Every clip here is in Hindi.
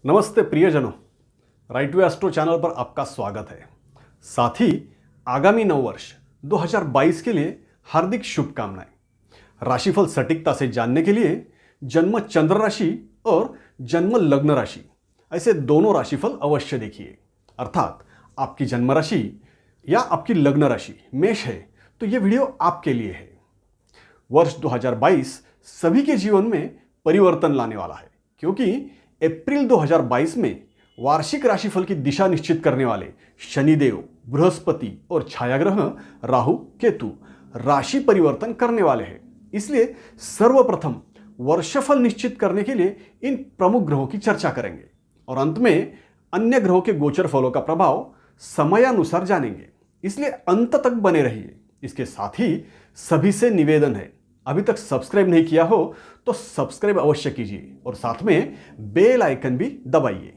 नमस्ते प्रियजनों, राइट वे एस्ट्रो चैनल पर आपका स्वागत है। साथ ही आगामी नववर्ष 2022 के लिए हार्दिक शुभकामनाएं। राशिफल सटीकता से जानने के लिए जन्म चंद्र राशि और जन्म लग्न राशि ऐसे दोनों राशिफल अवश्य देखिए। अर्थात आपकी जन्म राशि या आपकी लग्न राशि मेष है तो यह वीडियो आपके लिए है। वर्ष 2022 सभी के जीवन में परिवर्तन लाने वाला है, क्योंकि अप्रैल 2022 में वार्षिक राशिफल की दिशा निश्चित करने वाले शनिदेव, बृहस्पति और छायाग्रह राहु केतु राशि परिवर्तन करने वाले हैं। इसलिए सर्वप्रथम वर्षफल निश्चित करने के लिए इन प्रमुख ग्रहों की चर्चा करेंगे और अंत में अन्य ग्रहों के गोचर फलों का प्रभाव समयानुसार जानेंगे। इसलिए अंत तक बने रहिए। इसके साथ ही सभी से निवेदन है, अभी तक सब्सक्राइब नहीं किया हो तो सब्सक्राइब अवश्य कीजिए और साथ में बेल आइकन भी दबाइए।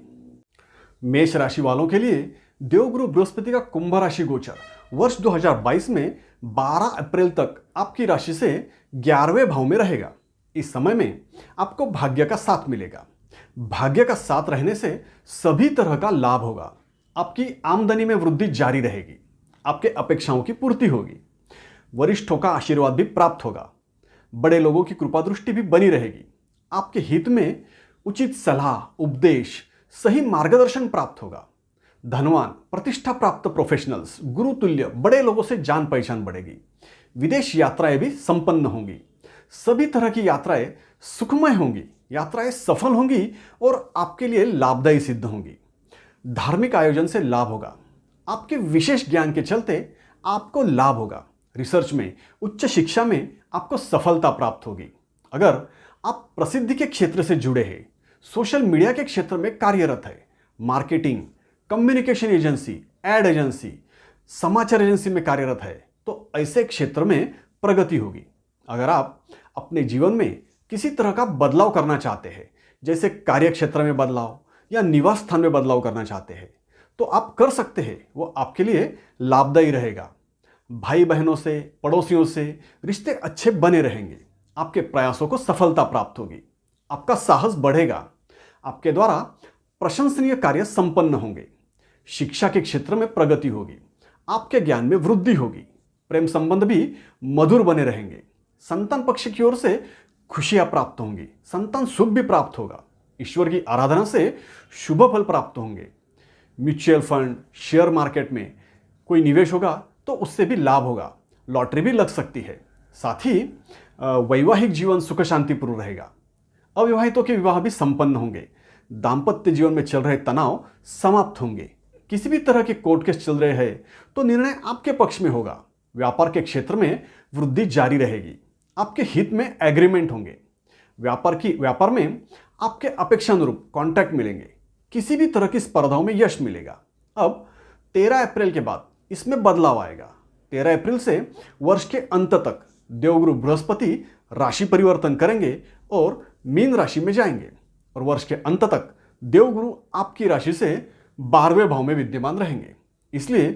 मेष राशि वालों के लिए देवगुरु बृहस्पति का कुंभ राशि गोचर वर्ष 2022 में 12 अप्रैल तक आपकी राशि से 11वें भाव में रहेगा। इस समय में आपको भाग्य का साथ मिलेगा। भाग्य का साथ रहने से सभी तरह का लाभ होगा। आपकी आमदनी में वृद्धि जारी रहेगी। आपके अपेक्षाओं की पूर्ति होगी। वरिष्ठों का आशीर्वाद भी प्राप्त होगा। बड़े लोगों की कृपा दृष्टि भी बनी रहेगी। आपके हित में उचित सलाह, उपदेश, सही मार्गदर्शन प्राप्त होगा। धनवान, प्रतिष्ठा प्राप्त प्रोफेशनल्स, गुरु तुल्य बड़े लोगों से जान पहचान बढ़ेगी। विदेश यात्राएं भी संपन्न होंगी। सभी तरह की यात्राएं सुखमय होंगी। यात्राएं सफल होंगी और आपके लिए लाभदायी सिद्ध होंगी। धार्मिक आयोजन से लाभ होगा। आपके विशेष ज्ञान के चलते आपको लाभ होगा। रिसर्च में, उच्च शिक्षा में आपको सफलता प्राप्त होगी। अगर आप प्रसिद्धि के क्षेत्र से जुड़े हैं, सोशल मीडिया के क्षेत्र में कार्यरत है, marketing, communication agency, ad agency, समाचार एजेंसी में कार्यरत है, तो ऐसे क्षेत्र में प्रगति होगी। अगर आप अपने जीवन में किसी तरह का बदलाव करना चाहते हैं, जैसे कार्य क्षेत्र में बदलाव या निवास स्थान में बदलाव करना चाहते हैं, तो आप कर सकते हैं। वो आपके लिए लाभदायी रहेगा। भाई बहनों से, पड़ोसियों से रिश्ते अच्छे बने रहेंगे। आपके प्रयासों को सफलता प्राप्त होगी। आपका साहस बढ़ेगा। आपके द्वारा प्रशंसनीय कार्य संपन्न होंगे। शिक्षा के क्षेत्र में प्रगति होगी। आपके ज्ञान में वृद्धि होगी। प्रेम संबंध भी मधुर बने रहेंगे। संतान पक्ष की ओर से खुशियां प्राप्त होंगी। संतान सुख भी प्राप्त होगा। ईश्वर की आराधना से शुभ फल प्राप्त होंगे। म्यूचुअल फंड, शेयर मार्केट में कोई निवेश होगा तो उससे भी लाभ होगा। लॉटरी भी लग सकती है। साथ ही वैवाहिक जीवन सुख शांतिपूर्ण रहेगा। अविवाहितों के विवाह भी संपन्न होंगे। दाम्पत्य जीवन में चल रहे तनाव समाप्त होंगे। किसी भी तरह के कोर्ट केस चल रहे हैं तो निर्णय आपके पक्ष में होगा। व्यापार के क्षेत्र में वृद्धि जारी रहेगी। आपके हित में एग्रीमेंट होंगे। व्यापार में आपके अपेक्षानुरूप कॉन्ट्रैक्ट मिलेंगे। किसी भी तरह की स्पर्धाओं में यश मिलेगा। अब 13 अप्रैल के बाद इसमें बदलाव आएगा। 13 अप्रैल से वर्ष के अंत तक देवगुरु बृहस्पति राशि परिवर्तन करेंगे और मीन राशि में जाएंगे और वर्ष के अंत तक देवगुरु आपकी राशि से 12वें भाव में विद्यमान रहेंगे। इसलिए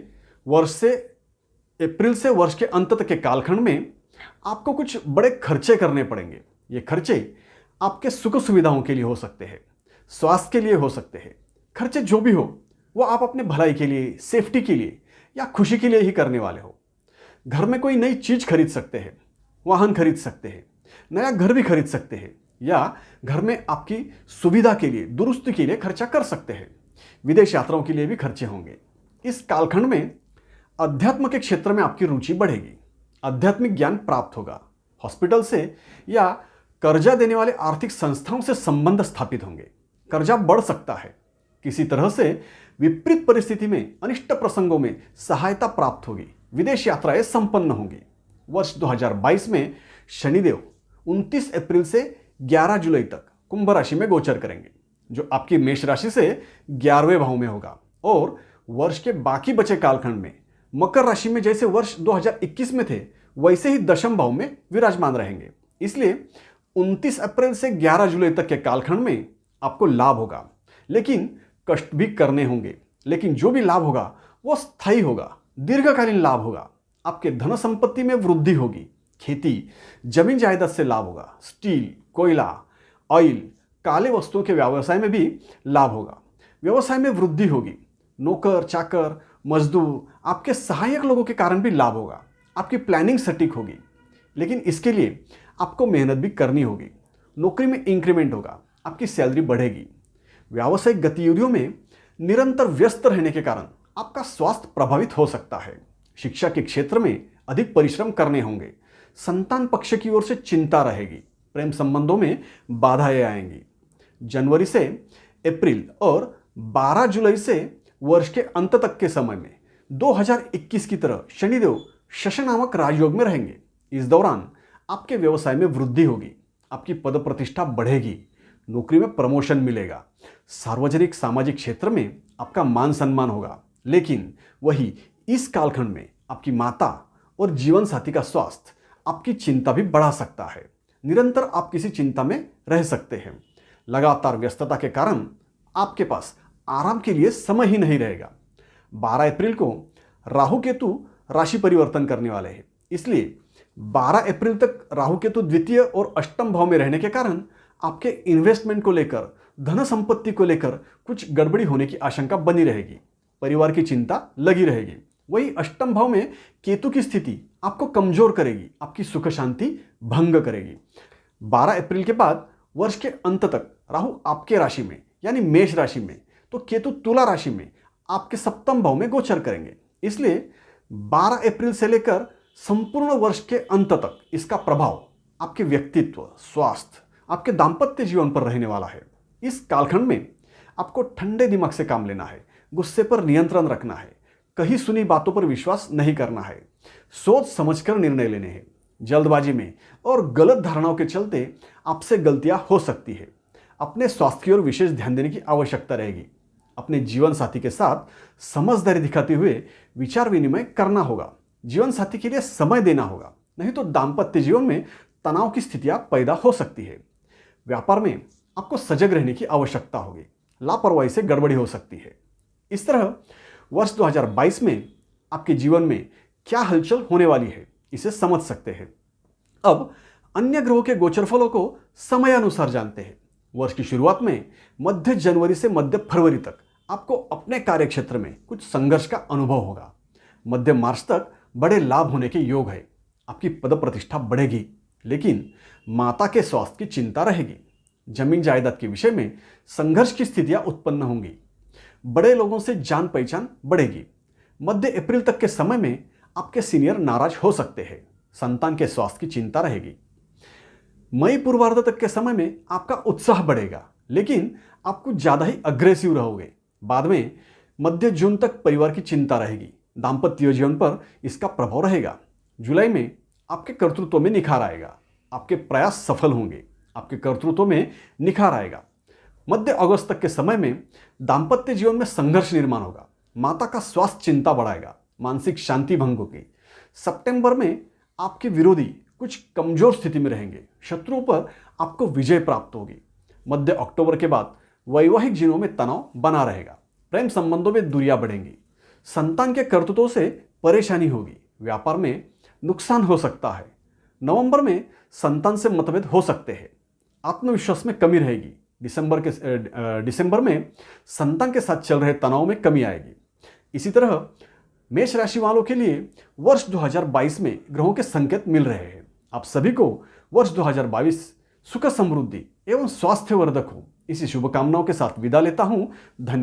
अप्रैल से वर्ष के अंत तक के कालखंड में आपको कुछ बड़े खर्चे करने पड़ेंगे। ये खर्चे आपके सुख सुविधाओं के लिए हो सकते हैं, स्वास्थ्य के लिए हो सकते हैं। खर्चे जो भी हो वो आप अपने भलाई के लिए, सेफ्टी के लिए या खुशी के लिए ही करने वाले हो। घर में कोई नई चीज खरीद सकते हैं, वाहन खरीद सकते हैं, नया घर भी खरीद सकते हैं या घर में आपकी सुविधा के लिए, दुरुस्ती के लिए खर्चा कर सकते हैं। विदेश यात्राओं के लिए भी खर्चे होंगे। इस कालखंड में अध्यात्म के क्षेत्र में आपकी रुचि बढ़ेगी। आध्यात्मिक ज्ञान प्राप्त होगा। हॉस्पिटल से या कर्जा देने वाले आर्थिक संस्थाओं से संबंध स्थापित होंगे। कर्जा बढ़ सकता है। किसी तरह से विपरीत परिस्थिति में, अनिष्ट प्रसंगों में सहायता प्राप्त होगी। विदेश यात्राएं संपन्न होंगी। वर्ष 2022 में शनिदेव 29 अप्रैल से 11 जुलाई तक कुंभ राशि में गोचर करेंगे, जो आपकी मेष राशि से 11वें भाव में होगा और वर्ष के बाकी बचे कालखंड में मकर राशि में जैसे वर्ष 2021 में थे वैसे ही दशम भाव में विराजमान रहेंगे। इसलिए 29 अप्रैल से 11 जुलाई तक के कालखंड में आपको लाभ होगा, लेकिन कष्ट भी करने होंगे। लेकिन जो भी लाभ होगा वो स्थायी होगा, दीर्घकालीन लाभ होगा। आपके धन संपत्ति में वृद्धि होगी। खेती, जमीन जायदाद से लाभ होगा। स्टील, कोयला, ऑयल, काले वस्तुओं के व्यवसाय में भी लाभ होगा। व्यवसाय में वृद्धि होगी। नौकर चाकर मजदूर आपके सहायक लोगों के कारण भी लाभ होगा। आपकी प्लानिंग सटीक होगी, लेकिन इसके लिए आपको मेहनत भी करनी होगी। नौकरी में इंक्रीमेंट होगा, आपकी सैलरी बढ़ेगी। व्यावसायिक गतिविधियों में निरंतर व्यस्त रहने के कारण आपका स्वास्थ्य प्रभावित हो सकता है। शिक्षा के क्षेत्र में अधिक परिश्रम करने होंगे। संतान पक्ष की ओर से चिंता रहेगी। प्रेम संबंधों में बाधाएं आएंगी। जनवरी से अप्रैल और 12 जुलाई से वर्ष के अंत तक के समय में 2021 की तरह शनिदेव शश नामक राजयोग में रहेंगे। इस दौरान आपके व्यवसाय में वृद्धि होगी। आपकी पद प्रतिष्ठा बढ़ेगी। नौकरी में प्रमोशन मिलेगा। सार्वजनिक सामाजिक क्षेत्र में आपका मान सम्मान होगा। लेकिन वही इस कालखंड में आपकी माता और जीवन साथी का स्वास्थ्य आपकी चिंता भी बढ़ा सकता है। निरंतर आप किसी चिंता में रह सकते हैं। लगातार व्यस्तता के कारण आपके पास आराम के लिए समय ही नहीं रहेगा। 12 अप्रैल को राहु केतु राशि परिवर्तन करने वाले हैं, इसलिए 12 अप्रैल तक राहु केतु द्वितीय और अष्टम भाव में रहने के कारण आपके इन्वेस्टमेंट को लेकर, धन संपत्ति को लेकर कुछ गड़बड़ी होने की आशंका बनी रहेगी। परिवार की चिंता लगी रहेगी। वही अष्टम भाव में केतु की स्थिति आपको कमजोर करेगी, आपकी सुख शांति भंग करेगी। 12 अप्रैल के बाद वर्ष के अंत तक राहु आपके राशि में यानी मेष राशि में, तो केतु तुला राशि में आपके सप्तम भाव में गोचर करेंगे। इसलिए 12 अप्रैल से लेकर संपूर्ण वर्ष के अंत तक इसका प्रभाव आपके व्यक्तित्व, स्वास्थ्य, आपके दाम्पत्य जीवन पर रहने वाला है। इस कालखंड में आपको ठंडे दिमाग से काम लेना है। गुस्से पर नियंत्रण रखना है। कही सुनी बातों पर विश्वास नहीं करना है। सोच समझकर निर्णय लेने हैं। जल्दबाजी में और गलत धारणाओं के चलते आपसे गलतियां हो सकती है। अपने स्वास्थ्य की ओर विशेष ध्यान देने की आवश्यकता रहेगी। अपने जीवन साथी के साथ समझदारी दिखाते हुए विचार विनिमय करना होगा। जीवन साथी के लिए समय देना होगा, नहीं तो दाम्पत्य जीवन में तनाव की स्थितियां पैदा हो सकती है। व्यापार में आपको सजग रहने की आवश्यकता होगी। लापरवाही से गड़बड़ी हो सकती है। इस तरह वर्ष 2022 में आपके जीवन में क्या हलचल होने वाली है, इसे समझ सकते हैं। अब अन्य ग्रहों के गोचर फलों को समयानुसार जानते हैं। वर्ष की शुरुआत में मध्य जनवरी से मध्य फरवरी तक आपको अपने कार्यक्षेत्र में कुछ संघर्ष का अनुभव होगा। मध्य मार्च तक बड़े लाभ होने के योग है। आपकी पद प्रतिष्ठा बढ़ेगी, लेकिन माता के स्वास्थ्य की चिंता रहेगी। जमीन जायदाद के विषय में संघर्ष की स्थितियां उत्पन्न होंगी। बड़े लोगों से जान पहचान बढ़ेगी। मध्य अप्रैल तक के समय में आपके सीनियर नाराज हो सकते हैं। संतान के स्वास्थ्य की चिंता रहेगी। मई पूर्वार्ध तक के समय में आपका उत्साह बढ़ेगा, लेकिन आप कुछ ज्यादा ही अग्रेसिव रहोगे। बाद में मध्य जून तक परिवार की चिंता रहेगी। दाम्पत्य जीवन पर इसका प्रभाव रहेगा। जुलाई में आपके कर्तृत्व में निखार आएगा। आपके प्रयास सफल होंगे। आपके कर्तृत्व में निखार आएगा। मध्य अगस्त तक के समय में दाम्पत्य जीवन में संघर्ष निर्माण होगा। माता का स्वास्थ्य चिंता बढ़ाएगा। मानसिक शांति भंग होगी। सितंबर में आपके विरोधी कुछ कमजोर स्थिति में रहेंगे। शत्रुओं पर आपको विजय प्राप्त होगी। मध्य अक्टूबर के बाद वैवाहिक जीवनों में तनाव बना रहेगा। प्रेम संबंधों में दूरियां बढ़ेंगी। संतान के कर्तृत्वों से परेशानी होगी। व्यापार में नुकसान हो सकता है। नवंबर में संतान से मतभेद हो सकते हैं। आत्मविश्वास में कमी रहेगी। दिसंबर में संतान के साथ चल रहे तनाव में कमी आएगी। इसी तरह मेष राशि वालों के लिए वर्ष 2022 में ग्रहों के संकेत मिल रहे हैं। आप सभी को वर्ष 2022 सुख समृद्धि एवं स्वास्थ्यवर्धक हो, इसी शुभकामनाओं के साथ विदा लेता हूं। धन्यवाद।